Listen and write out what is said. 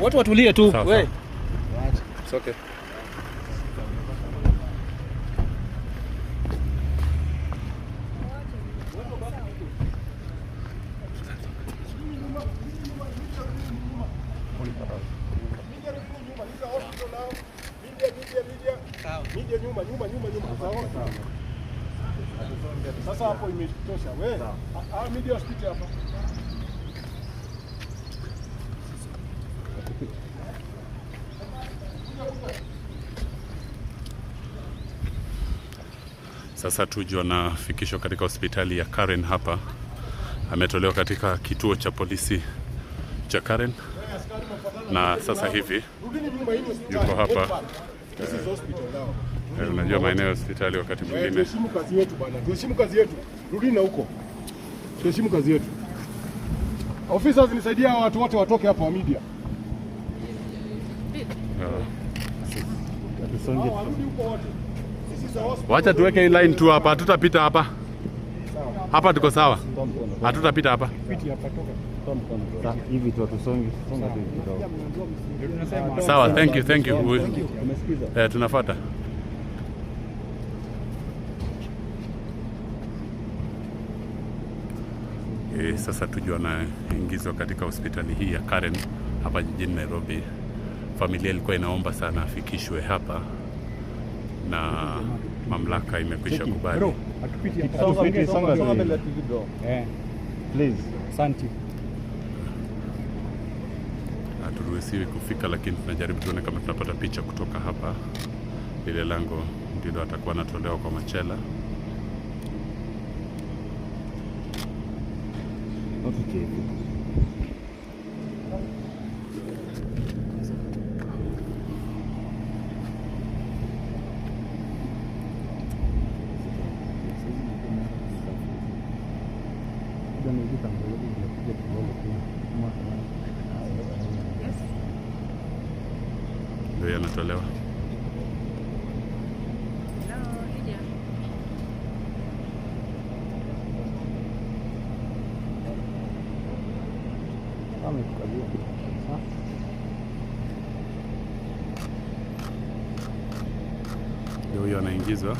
Watu watulie tu. Wewe. It's okay. Sasa hapo imetosha. Wewe, media hospital hapa. Sasa Tuju anafikishwa katika hospitali ya Karen hapa. Ametolewa katika kituo cha polisi cha Karen. Na sasa hivi yuko hapa. Unajua maeneo ya hospitali wakati mwingine. Tuheshimu kazi yetu bwana. Tuheshimu kazi yetu. Rudi na huko. Tuheshimu kazi yetu. Officers nisaidia watu wote watoke hapa wa media. Wacha tuweke hii line tu hapa, hatutapita hapa. Hapa tuko sawa. Hatutapita hapa. Hivi tu tusonge, songa tu kidogo. Sawa, thank you. Tunafuata. Sasa Tuju anaingizwa katika hospitali hii ya Karen hapa jijini Nairobi. Familia ilikuwa inaomba sana afikishwe hapa na mamlaka imekwisha kubali. Songa mbele TV bro. Please. Asante. Haturuhusiwi kufika, lakini tunajaribu tuone kama tunapata picha kutoka hapa. Lile lango ndilo atakuwa anatolewa kwa machela. Okay. Ndio yanatolewa. Ndio huyo anaingizwa.